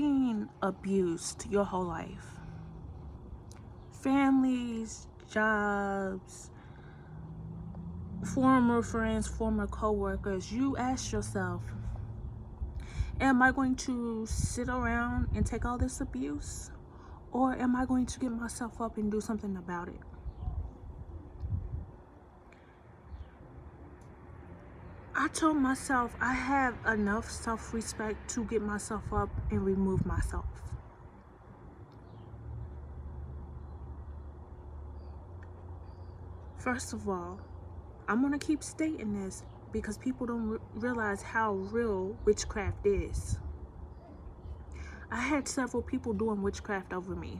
being abused your whole life, families, jobs, former friends, former co-workers, you ask yourself, am I going to sit around and take all this abuse? Or am I going to get myself up and do something about it? I told myself I have enough self-respect to get myself up and remove myself. First of all, I'm going to keep stating this because people don't realize how real witchcraft is. I had several people doing witchcraft over me.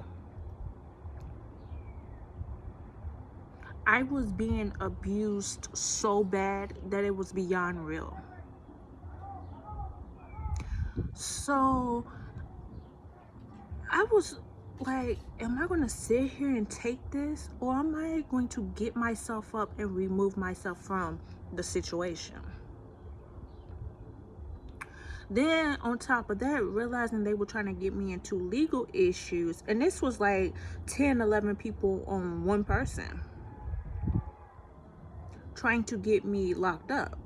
I was being abused so bad that it was beyond real. So I was like, am I going to sit here and take this, or am I going to get myself up and remove myself from the situation? Then on top of that, realizing they were trying to get me into legal issues, and this was like 10, 11 people on one person trying to get me locked up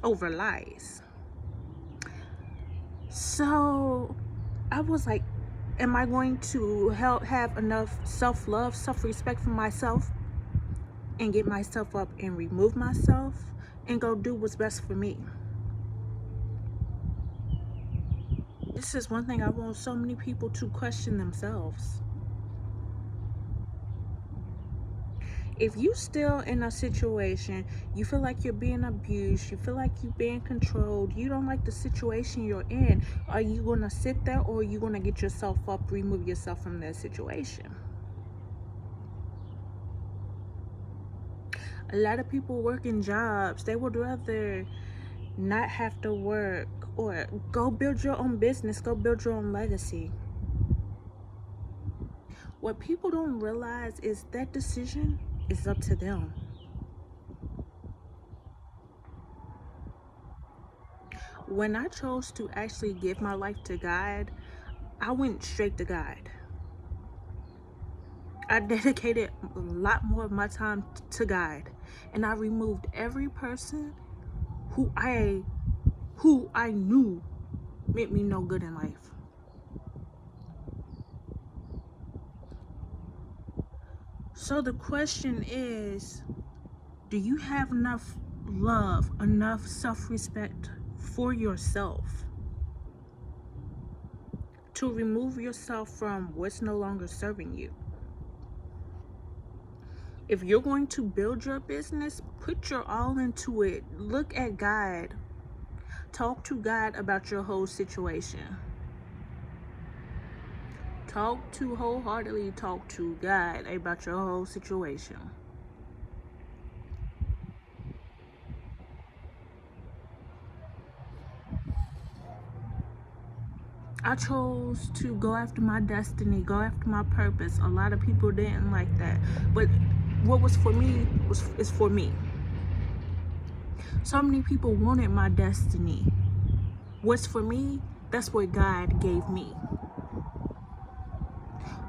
over lies. So I was like, am I going to have enough self-love, self-respect for myself and get myself up and remove myself and go do what's best for me? This is one thing I want so many people to question themselves. If you still in a situation, you feel like you're being abused, you feel like you're being controlled, you don't like the situation you're in, are you going to sit there, or are you going to get yourself up, remove yourself from that situation? A lot of people working jobs, they would rather not have to work, or go build your own business, go build your own legacy. What people don't realize is that decision is up to them. When I chose to actually give my life to God, I went straight to God. I dedicated a lot more of my time to God, and I removed every person who I knew meant me no good in life. So the question is, do you have enough love, enough self-respect for yourself to remove yourself from what's no longer serving you? If you're going to build your business, put your all into it. Look at God. Talk to God about your whole situation. Wholeheartedly talk to God about your whole situation. I chose to go after my destiny, go after my purpose. A lot of people didn't like that, but what was for me is for me. So many people wanted my destiny. What's for me, that's what God gave me.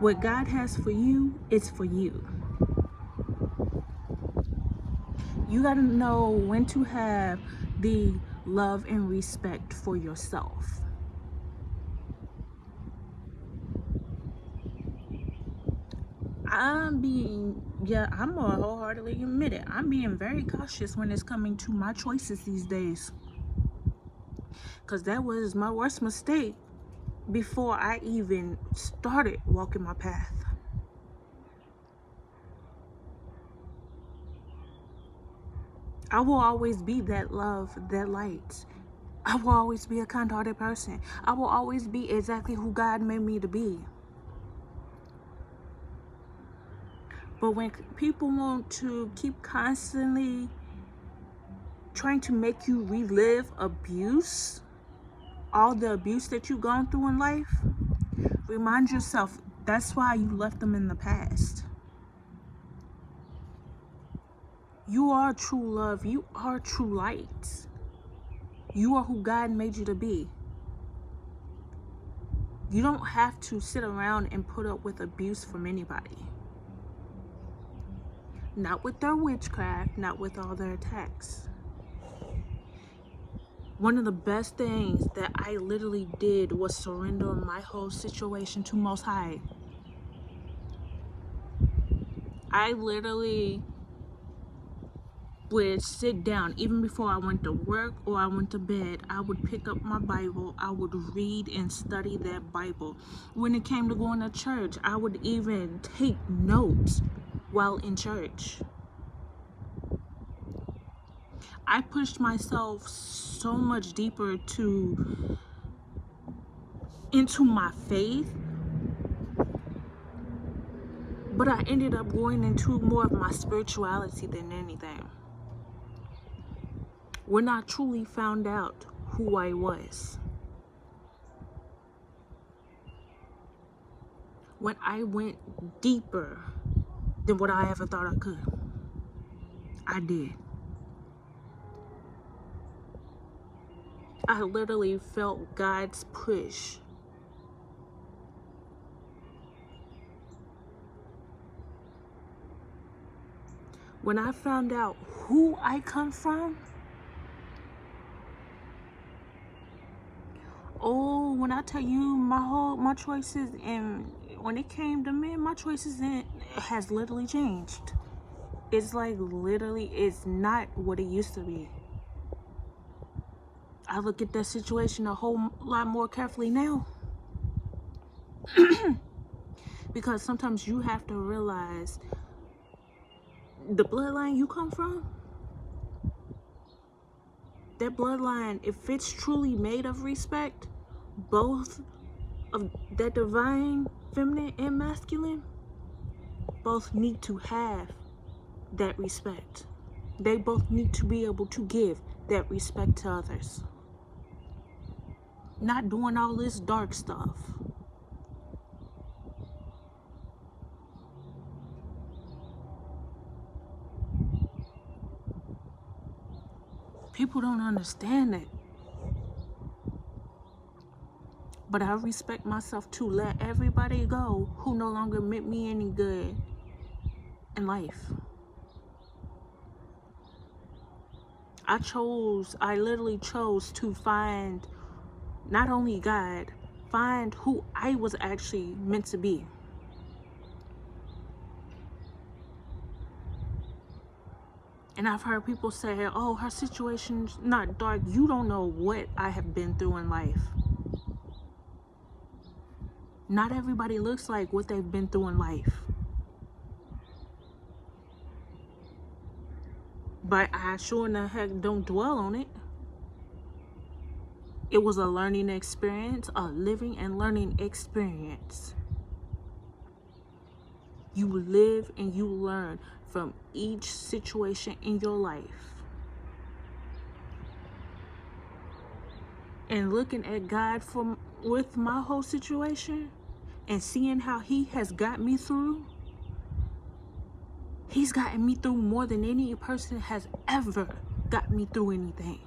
What God has for you is for you. You got to know when to have the love and respect for yourself. I'm gonna wholeheartedly admit it. I'm being very cautious when it's coming to my choices these days. Because that was my worst mistake before I even started walking my path. I will always be that love, that light. I will always be a kind-hearted person. I will always be exactly who God made me to be. But when people want to keep constantly trying to make you relive abuse, all the abuse that you've gone through in life, remind yourself that's why you left them in the past. You are true love. You are true light. You are who God made you to be. You don't have to sit around and put up with abuse from anybody. Not with their witchcraft, not with all their attacks. One of the best things that I literally did was surrender my whole situation to Most High. I literally would sit down, even before I went to work or I went to bed. I would pick up my Bible. I would read and study that Bible. When it came to going to church, I would even take notes while in church. I pushed myself so much deeper into my faith, but I ended up going into more of my spirituality than anything. When I truly found out who I was. When I went deeper than what I ever thought I could. I did. I literally felt God's push. When I found out who I come from, oh, when I tell you my choices, and when it came to men, my choices has literally changed. It's like literally, it's not what it used to be. I look at that situation a whole lot more carefully now. Because sometimes you have to realize the bloodline you come from, that bloodline, if it's truly made of respect, both of that divine feminine and masculine, both need to have that respect. They both need to be able to give that respect to others. Not doing all this dark stuff. People don't understand it. But I respect myself to let everybody go who no longer meant me any good in life. I literally chose to find not only God, find who I was actually meant to be. And I've heard people say, oh, her situation's not dark. You don't know what I have been through in life. Not everybody looks like what they've been through in life. But I sure in the heck don't dwell on it. It was a learning experience, a living and learning experience. You live and you learn from each situation in your life. And looking at God with my whole situation and seeing how He has got me through, He's gotten me through more than any person has ever got me through anything.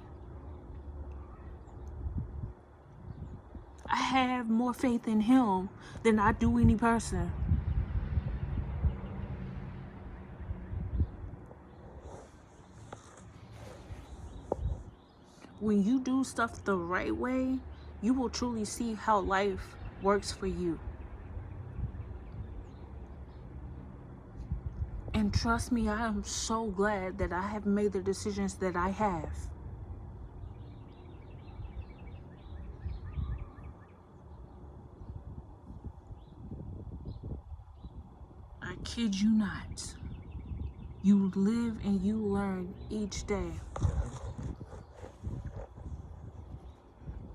I have more faith in Him than I do any person. When you do stuff the right way, you will truly see how life works for you. And trust me, I am so glad that I have made the decisions that I have. I kid you not. You live and you learn each day.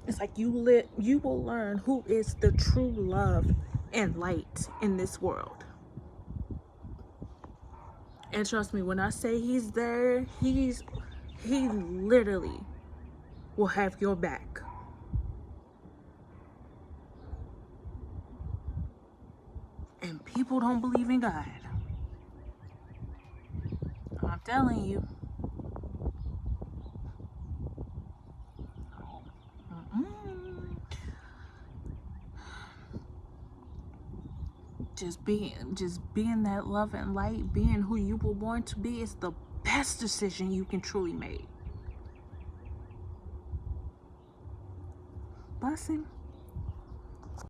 It's like you will learn who is the true love and light in this world. And trust me, when I say He's there, He literally will have your back. And people don't believe in God. I'm telling you. just being that love and light, being who you were born to be, is the best decision you can truly make. Blessing.